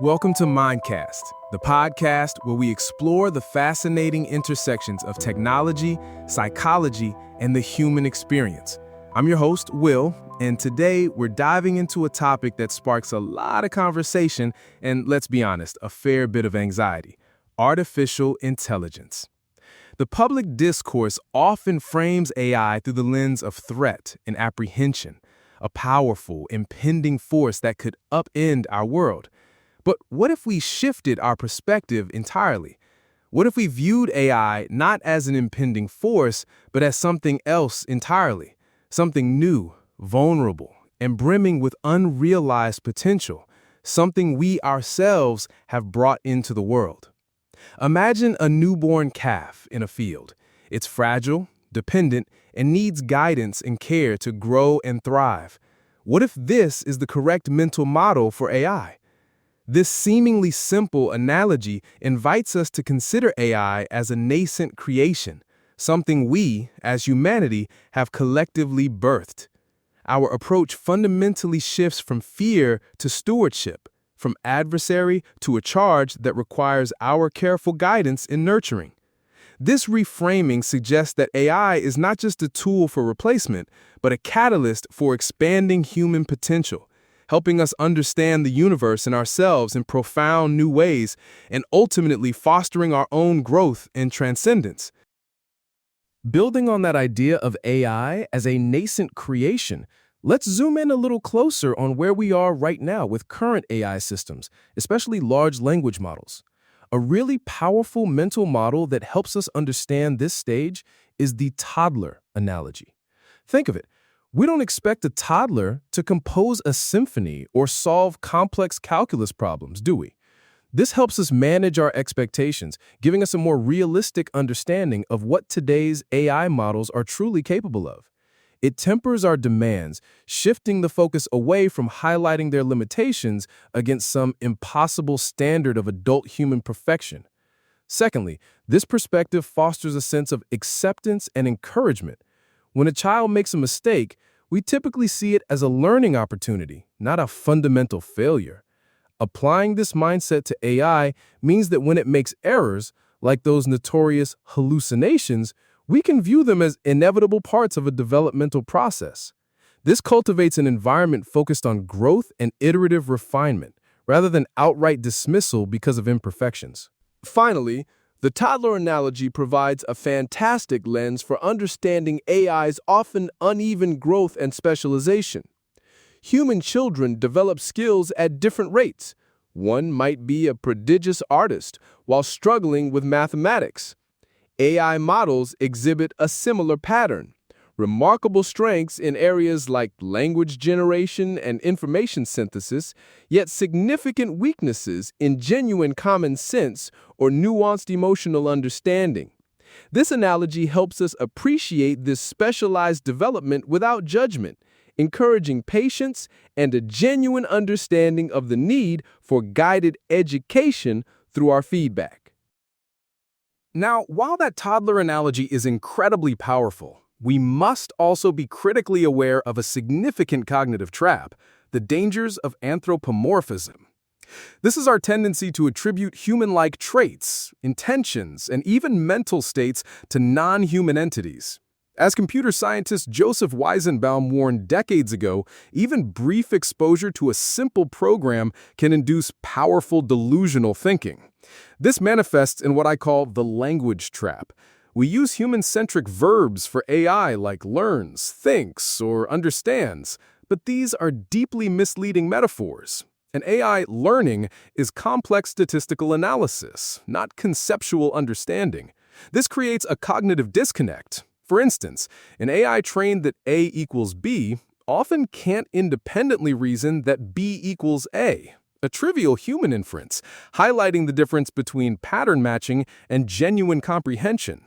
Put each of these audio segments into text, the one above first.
Welcome to Mindcast, the podcast where we explore the fascinating intersections of technology, psychology, and the human experience. I'm your host, Will, and today we're diving into a topic that sparks a lot of conversation and, let's be honest, a fair bit of anxiety: artificial intelligence. The public discourse often frames AI through the lens of threat and apprehension, a powerful, impending force that could upend our world. But what if we shifted our perspective entirely? What if we viewed AI not as an impending force, but as something else entirely? Something new, vulnerable, and brimming with unrealized potential, something we ourselves have brought into the world. Imagine a newborn calf in a field. It's fragile, dependent, and needs guidance and care to grow and thrive. What if this is the correct mental model for AI? This seemingly simple analogy invites us to consider AI as a nascent creation, something we, as humanity, have collectively birthed. Our approach fundamentally shifts from fear to stewardship, from adversary to a charge that requires our careful guidance and nurturing. This reframing suggests that AI is not just a tool for replacement, but a catalyst for expanding human potential, helping us understand the universe and ourselves in profound new ways, and ultimately fostering our own growth and transcendence. Building on that idea of AI as a nascent creation, let's zoom in a little closer on where we are right now with current AI systems, especially large language models. A really powerful mental model that helps us understand this stage is the toddler analogy. Think of it. We don't expect a toddler to compose a symphony or solve complex calculus problems, do we? This helps us manage our expectations, giving us a more realistic understanding of what today's AI models are truly capable of. It tempers our demands, shifting the focus away from highlighting their limitations against some impossible standard of adult human perfection. Secondly, this perspective fosters a sense of acceptance and encouragement. When a child makes a mistake, we typically see it as a learning opportunity, not a fundamental failure. Applying this mindset to AI means that when it makes errors, like those notorious hallucinations, we can view them as inevitable parts of a developmental process. This cultivates an environment focused on growth and iterative refinement, rather than outright dismissal because of imperfections. Finally, the toddler analogy provides a fantastic lens for understanding AI's often uneven growth and specialization. Human children develop skills at different rates. One might be a prodigious artist while struggling with mathematics. AI models exhibit a similar pattern: remarkable strengths in areas like language generation and information synthesis, yet significant weaknesses in genuine common sense or nuanced emotional understanding. This analogy helps us appreciate this specialized development without judgment, encouraging patience and a genuine understanding of the need for guided education through our feedback. Now, while that toddler analogy is incredibly powerful, we must also be critically aware of a significant cognitive trap: the dangers of anthropomorphism. This is our tendency to attribute human-like traits, intentions, and even mental states to non-human entities. As computer scientist Joseph Weizenbaum warned decades ago, even brief exposure to a simple program can induce powerful delusional thinking. This manifests in what I call the language trap. We use human-centric verbs for AI like learns, thinks, or understands, but these are deeply misleading metaphors. An AI learning is complex statistical analysis, not conceptual understanding. This creates a cognitive disconnect. For instance, an AI trained that A equals B often can't independently reason that B equals A, a trivial human inference, highlighting the difference between pattern matching and genuine comprehension.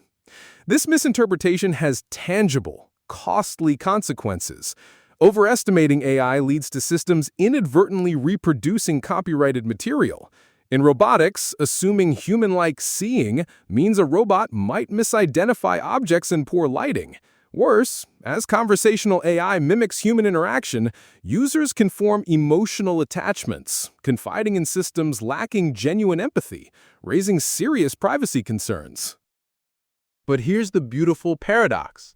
This misinterpretation has tangible, costly consequences. Overestimating AI leads to systems inadvertently reproducing copyrighted material. In robotics, assuming human-like seeing means a robot might misidentify objects in poor lighting, Worse, as conversational AI mimics human interaction, users can form emotional attachments, confiding in systems lacking genuine empathy, raising serious privacy concerns. But here's the beautiful paradox.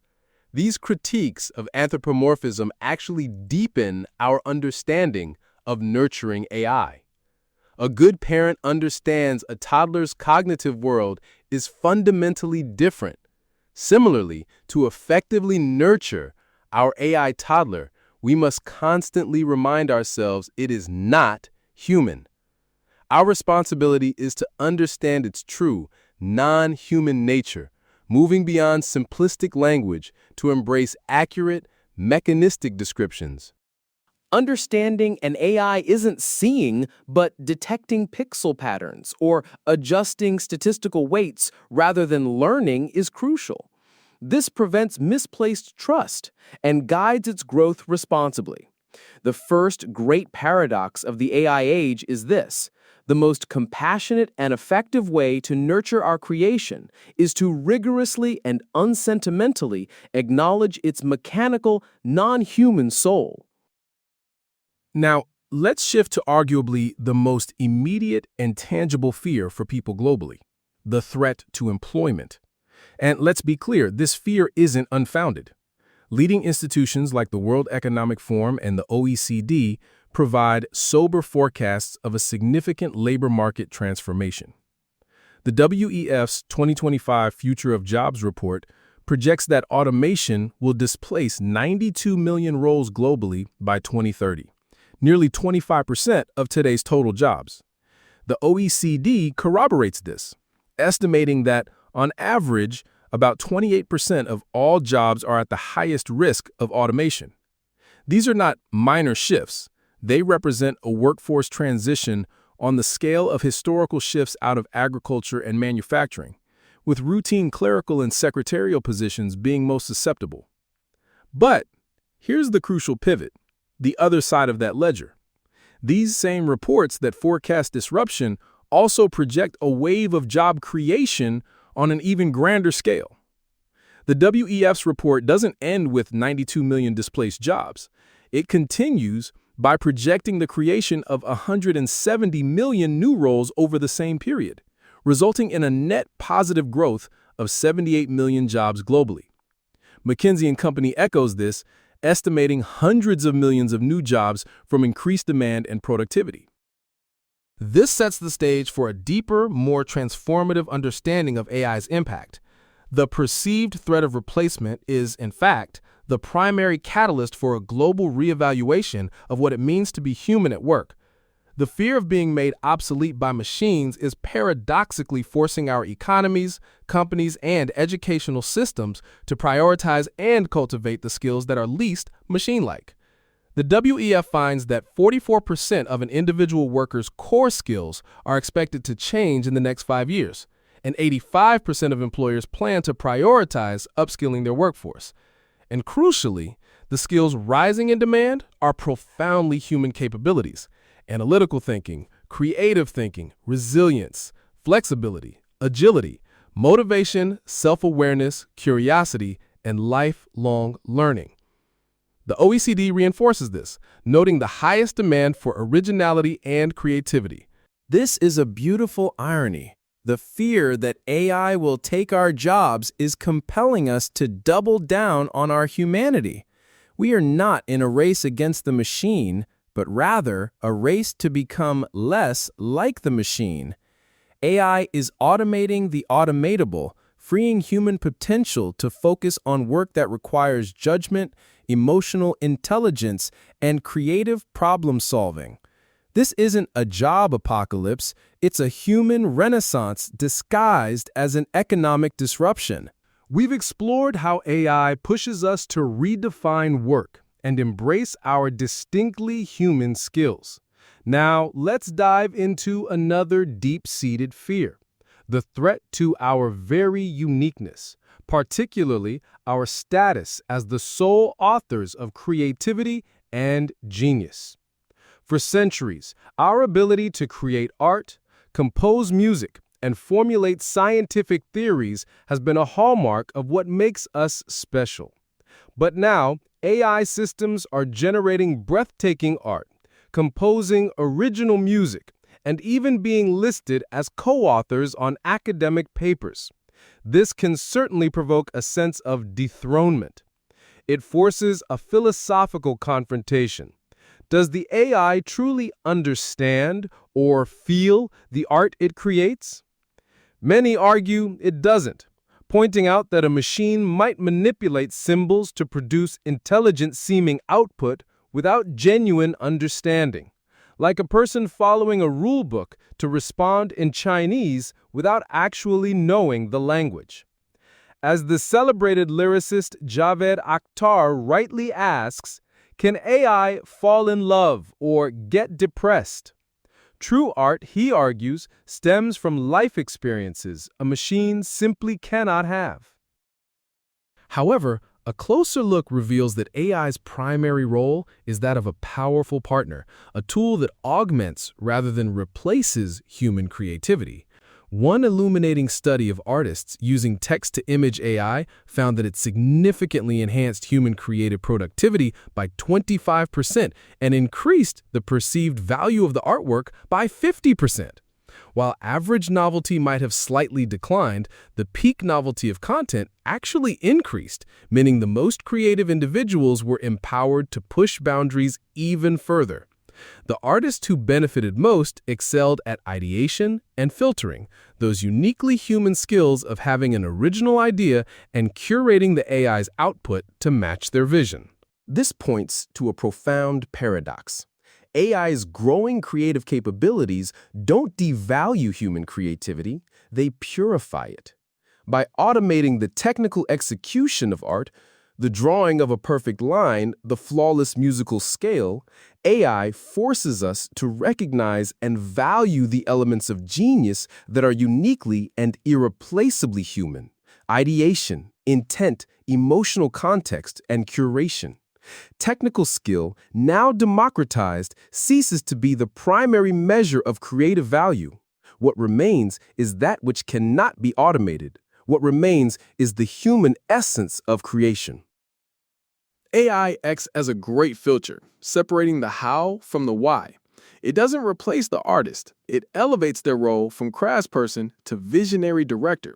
These critiques of anthropomorphism actually deepen our understanding of nurturing AI. A good parent understands a toddler's cognitive world is fundamentally different. Similarly, to effectively nurture our AI toddler, we must constantly remind ourselves it is not human. Our responsibility is to understand its true, non-human nature, moving beyond simplistic language to embrace accurate, mechanistic descriptions. Understanding an AI isn't seeing, but detecting pixel patterns or adjusting statistical weights rather than learning is crucial. This prevents misplaced trust and guides its growth responsibly. The first great paradox of the AI age is this: the most compassionate and effective way to nurture our creation is to rigorously and unsentimentally acknowledge its mechanical, non-human soul. Now, let's shift to arguably the most immediate and tangible fear for people globally: the threat to employment. And let's be clear, this fear isn't unfounded. Leading institutions like the World Economic Forum and the OECD provide sober forecasts of a significant labor market transformation. The WEF's 2025 Future of Jobs report projects that automation will displace 92 million roles globally by 2030, nearly 25% of today's total jobs. The OECD corroborates this, estimating that, on average, about 28% of all jobs are at the highest risk of automation. These are not minor shifts. They represent a workforce transition on the scale of historical shifts out of agriculture and manufacturing, with routine clerical and secretarial positions being most susceptible. But here's the crucial pivot, the other side of that ledger. These same reports that forecast disruption also project a wave of job creation on an even grander scale. The WEF's report doesn't end with 92 million displaced jobs. It continues by projecting the creation of 170 million new roles over the same period, resulting in a net positive growth of 78 million jobs globally. McKinsey & Company echoes this, estimating hundreds of millions of new jobs from increased demand and productivity. This sets the stage for a deeper, more transformative understanding of AI's impact. The perceived threat of replacement is, in fact, the primary catalyst for a global reevaluation of what it means to be human at work. The fear of being made obsolete by machines is paradoxically forcing our economies, companies, and educational systems to prioritize and cultivate the skills that are least machine-like. The WEF finds that 44% of an individual worker's core skills are expected to change in the next 5 years, and 85% of employers plan to prioritize upskilling their workforce. And crucially, the skills rising in demand are profoundly human capabilities: analytical thinking, creative thinking, resilience, flexibility, agility, motivation, self-awareness, curiosity, and lifelong learning. The OECD reinforces this, noting the highest demand for originality and creativity. This is a beautiful irony. The fear that AI will take our jobs is compelling us to double down on our humanity. We are not in a race against the machine, but rather a race to become less like the machine. AI is automating the automatable, freeing human potential to focus on work that requires judgment, emotional intelligence, and creative problem-solving. This isn't a job apocalypse, it's a human renaissance disguised as an economic disruption. We've explored how AI pushes us to redefine work and embrace our distinctly human skills. Now, let's dive into another deep-seated fear: the threat to our very uniqueness, particularly our status as the sole authors of creativity and genius. For centuries, our ability to create art, compose music, and formulate scientific theories has been a hallmark of what makes us special. But now, AI systems are generating breathtaking art, composing original music, and even being listed as co-authors on academic papers. This can certainly provoke a sense of dethronement. It forces a philosophical confrontation. Does the AI truly understand or feel the art it creates? Many argue it doesn't, pointing out that a machine might manipulate symbols to produce intelligent-seeming output without genuine understanding, like a person following a rule book to respond in Chinese without actually knowing the language. As the celebrated lyricist Javed Akhtar rightly asks, can AI fall in love or get depressed? True art, he argues, stems from life experiences a machine simply cannot have. However, a closer look reveals that AI's primary role is that of a powerful partner, a tool that augments rather than replaces human creativity. One illuminating study of artists using text-to-image AI found that it significantly enhanced human creative productivity by 25% and increased the perceived value of the artwork by 50%. While average novelty might have slightly declined, the peak novelty of content actually increased, meaning the most creative individuals were empowered to push boundaries even further. The artists who benefited most excelled at ideation and filtering, those uniquely human skills of having an original idea and curating the AI's output to match their vision. This points to a profound paradox. AI's growing creative capabilities don't devalue human creativity, they purify it. By automating the technical execution of art, the drawing of a perfect line, the flawless musical scale, AI forces us to recognize and value the elements of genius that are uniquely and irreplaceably human: ideation, intent, emotional context, and curation. Technical skill, now democratized, ceases to be the primary measure of creative value. What remains is that which cannot be automated. What remains is the human essence of creation. AI acts as a great filter, separating the how from the why. It doesn't replace the artist. It elevates their role from craftsperson to visionary director.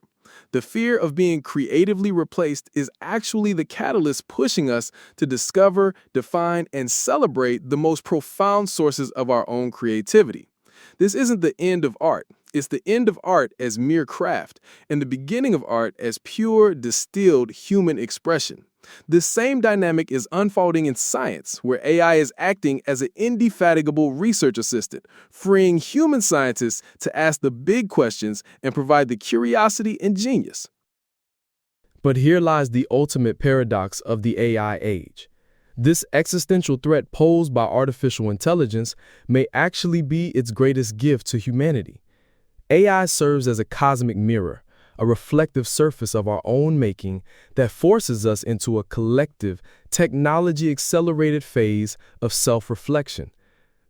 The fear of being creatively replaced is actually the catalyst pushing us to discover, define, and celebrate the most profound sources of our own creativity. This isn't the end of art. It's the end of art as mere craft, and the beginning of art as pure, distilled human expression. This same dynamic is unfolding in science, where AI is acting as an indefatigable research assistant, freeing human scientists to ask the big questions and provide the curiosity and genius. But here lies the ultimate paradox of the AI age. This existential threat posed by artificial intelligence may actually be its greatest gift to humanity. AI serves as a cosmic mirror, a reflective surface of our own making that forces us into a collective, technology-accelerated phase of self-reflection.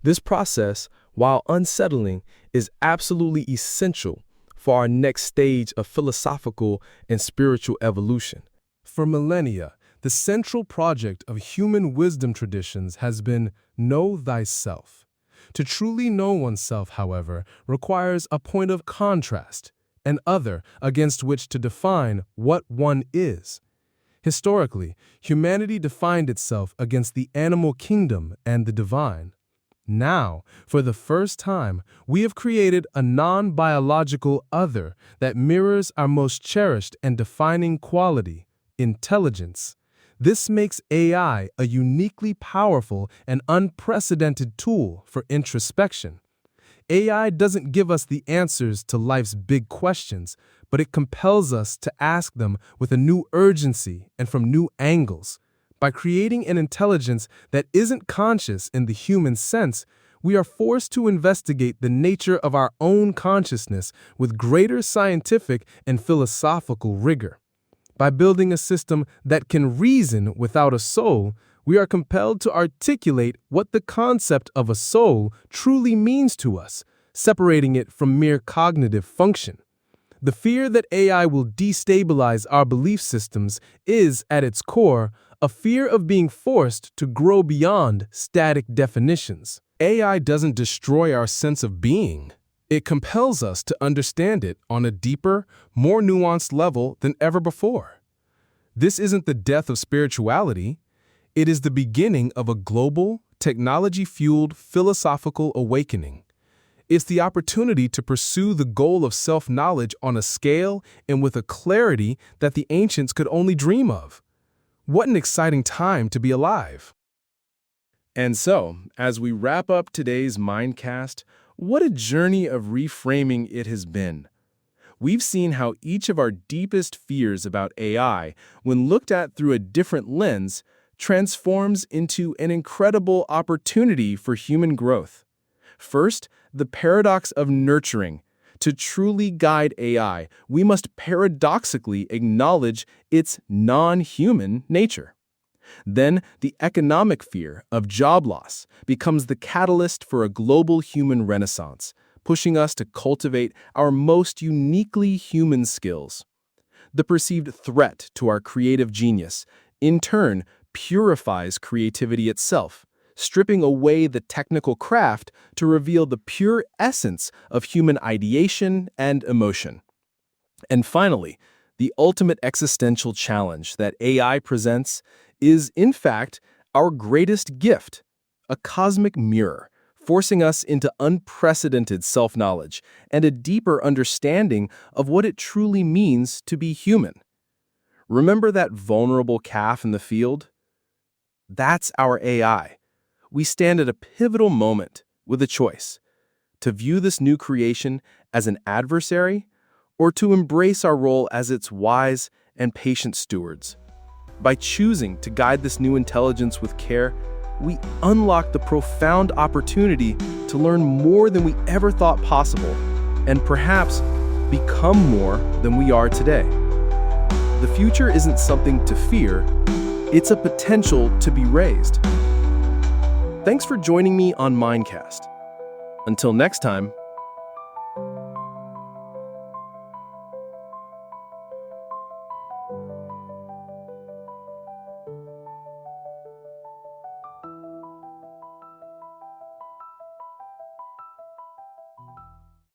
This process, while unsettling, is absolutely essential for our next stage of philosophical and spiritual evolution. For millennia, the central project of human wisdom traditions has been know thyself. To truly know oneself, however, requires a point of contrast, an other against which to define what one is. Historically, humanity defined itself against the animal kingdom and the divine. Now, for the first time, we have created a non-biological other that mirrors our most cherished and defining quality: intelligence. This makes AI a uniquely powerful and unprecedented tool for introspection. AI doesn't give us the answers to life's big questions, but it compels us to ask them with a new urgency and from new angles. By creating an intelligence that isn't conscious in the human sense, we are forced to investigate the nature of our own consciousness with greater scientific and philosophical rigor. By building a system that can reason without a soul, we are compelled to articulate what the concept of a soul truly means to us, separating it from mere cognitive function. The fear that AI will destabilize our belief systems is, at its core, a fear of being forced to grow beyond static definitions. AI doesn't destroy our sense of being. It compels us to understand it on a deeper, more nuanced level than ever before. This isn't the death of spirituality. It is the beginning of a global, technology-fueled philosophical awakening. It's the opportunity to pursue the goal of self-knowledge on a scale and with a clarity that the ancients could only dream of. What an exciting time to be alive! And so, as we wrap up today's Mindcast, what a journey of reframing it has been. We've seen how each of our deepest fears about AI, when looked at through a different lens, transforms into an incredible opportunity for human growth. First, the paradox of nurturing. To truly guide AI, we must paradoxically acknowledge its non-human nature. Then, the economic fear of job loss becomes the catalyst for a global human renaissance, pushing us to cultivate our most uniquely human skills. The perceived threat to our creative genius, in turn, purifies creativity itself, stripping away the technical craft to reveal the pure essence of human ideation and emotion. And finally, the ultimate existential challenge that AI presents is, in fact, our greatest gift, a cosmic mirror, forcing us into unprecedented self-knowledge and a deeper understanding of what it truly means to be human. Remember that vulnerable calf in the field? That's our AI. We stand at a pivotal moment with a choice: to view this new creation as an adversary or to embrace our role as its wise and patient stewards. By choosing to guide this new intelligence with care, we unlock the profound opportunity to learn more than we ever thought possible and perhaps become more than we are today. The future isn't something to fear, it's a potential to be raised. Thanks for joining me on Mindcast. Until next time,